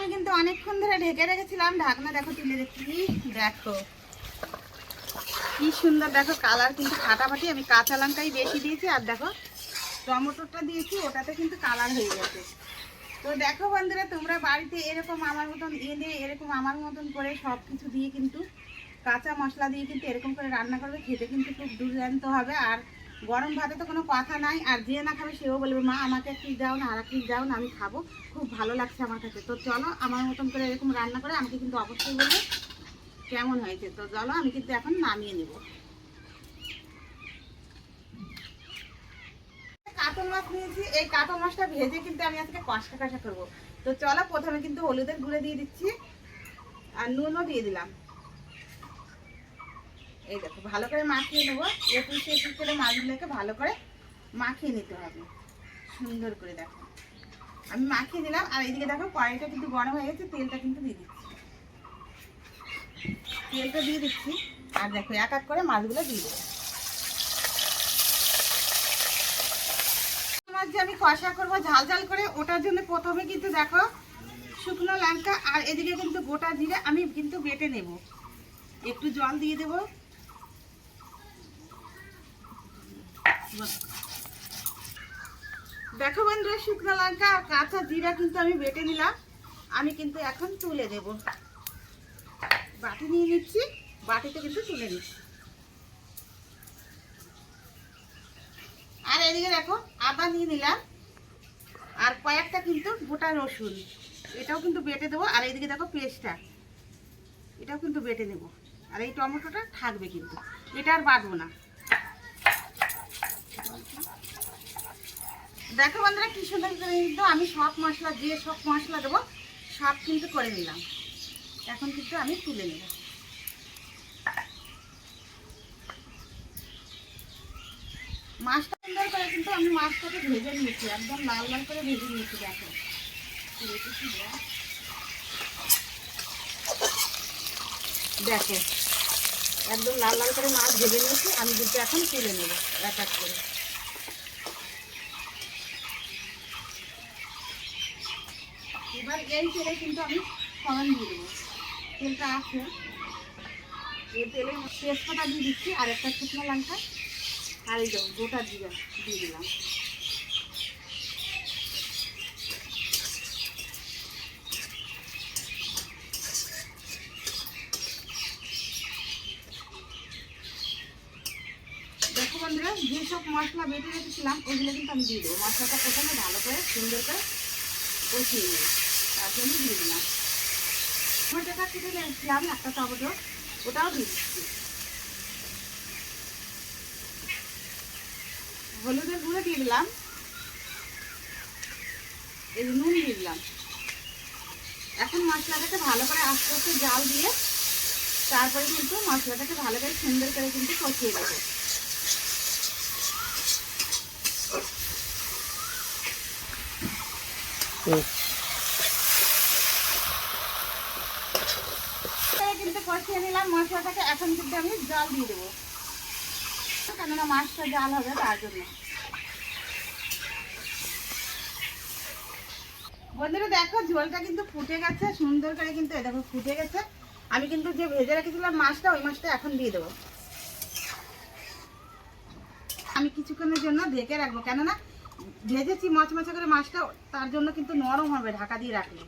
আমি কিন্তু অনেকক্ষণ ধরে ঢেকে রেখেছিলাম, ঢাকনা দেখো তুলে দেখি, দেখো কি সুন্দর, দেখো কালার কিন্তু ফাটাফাটি। আমি কাঁচা লঙ্কাই বেশি দিয়েছি, আর দেখো টমেটোটা দিয়েছি, ওটাতে কিন্তু কালার হয়ে গেছে। তো দেখো বন্ধুরা, তোমরা বাড়িতে এরকম আমার মতন এনে এরকম আমার মতন করে সব কিছু দিয়ে কিন্তু কাঁচা মশলা দিয়ে কিন্তু এরকম করে রান্না করবে, খেতে কিন্তু খুব দুর্দান্ত হবে। আর গরম ভাতে তো কোনো কথা নাই, আর যে না খাবে সেও বলবে মা আমাকে একটু দাও না, আর একটু দাও না, আমি খাবো, খুব ভালো লাগছে আমার কাছে। তো চলো আমার মতন করে এরকম রান্না করে আমাকে কিন্তু অবশ্যই বলবে কেমন হয়েছে। তো চলো আমি কিন্তু এখন নামিয়ে নেব। কাতল মাছ নিয়েছি, এই কাতল মাছটা ভেজে কিন্তু আমি আজকে কষা কষা করবো। তো চলো প্রথমে কিন্তু হলুদের গুঁড়ো দিয়ে দিচ্ছি, আর নুনও দিয়ে দিলাম। এই দেখো ভালো করে মাখিয়ে নেবো, এপিস এপিস করে মাছগুলোকে ভালো করে মাখিয়ে নিতে হবে সুন্দর করে। দেখো আমি মাখিয়ে দিলাম, আর এইদিকে দেখো কড়াইটা কিন্তু গরম হয়ে গেছে, তেলটা কিন্তু দিয়ে দিচ্ছি, তেলটা দিয়ে দিচ্ছি। আর দেখো এক এক করে মাছগুলো দিয়ে দেবো। মাছ যে আমি কষা করবো ঝাল ঝাল করে, ওটার জন্য প্রথমে কিন্তু দেখো শুকনো লঙ্কা আর এদিকে কিন্তু গোটা জিরে আমি কিন্তু বেটে নেব। একটু জল দিয়ে দেবো, দেখো বন্ধুরা শুকনো লঙ্কা আর কাঁচা জিরা কিন্তু আমি বেটে নিলাম। আমি কিন্তু এখন তুলে দেব, বাটি নিয়ে নিচ্ছি, বাটিতে কিন্তু তুলে নিচ্ছি। আর এদিকে দেখো আদা নিয়ে নিলাম, আর কয়েকটা কিন্তু গোটা রসুন, এটাও কিন্তু বেটে দেবো। আর এইদিকে দেখো পেস্টটা, এটাও কিন্তু বেটে নেব। আর এই টমেটোটা থাকবে কিন্তু, এটা আর বাটবো না। দেখো বন্ধুরা কি সুন্দর করে কিন্তু আমি সব মশলা দিয়ে সব মশলা দেবো সব কিন্তু করে নিলাম। এখন কিন্তু আমি তুলে নেব। মাছটা সুন্দর করে কিন্তু আমি মাছটাকে ভেজে নিয়েছি, একদম লাল লাল করে ভেজে নিয়েছি। দেখো দেখো একদম লাল লাল করে মাছ ভেজে নিয়েছি, আমি কিন্তু এখন তুলে নেব এক এক করে। এবার এই তেলে কিন্তু আমি ফোড়ন দিয়ে দেবো, তেলটা আছে, এই তেলে তেজপাতা দিয়ে দিচ্ছি, আর একটা শুকনো লঙ্কা, আর এই গোটা জিরা দিয়ে দিলাম। দেখো বন্ধুরা যেসব মশলা বেটে রেখেছিলাম ওইগুলো কিন্তু আমি দিয়ে দেবো। মশলাটা প্রথমে ভালো করে সুন্দর করে কষিয়ে নেব, তার জন্য দিয়ে দিলাম। টমেটোটা কেটে রেখেছিলাম একটা টমেটো, ওটাও দিয়ে দিচ্ছি। হলুদের গুঁড়ো দিয়ে দিলাম, এই নুন দিয়ে দিলাম। এখন মশলাটাকে ভালো করে আস্তে আস্তে জাল দিয়ে তারপরে কিন্তু মশলাটাকে ভালো করে সুন্দর করে কিন্তু কষিয়ে দেবো। কিন্তু কষিয়ে নিলাম মশলাটাকে, এখন কিন্তু আমি জল দিয়ে দেবো, কেননা মাছটা জাল হবে তার জন্য। বন্ধুরা দেখো ঝোলটা কিন্তু ফুটে গেছে সুন্দর করে, কিন্তু দেখো ফুটে গেছে। আমি কিন্তু যে ভেজে রেখেছিলাম মাছটা, ওই মাছটা এখন দিয়ে দেবো। আমি কিছুক্ষণের জন্য ঢেকে রাখবো, কেননা ভেজেছি মচমচা করে মাছটা, তার জন্য কিন্তু নরম হবে ঢাকা দিয়ে রাখলে।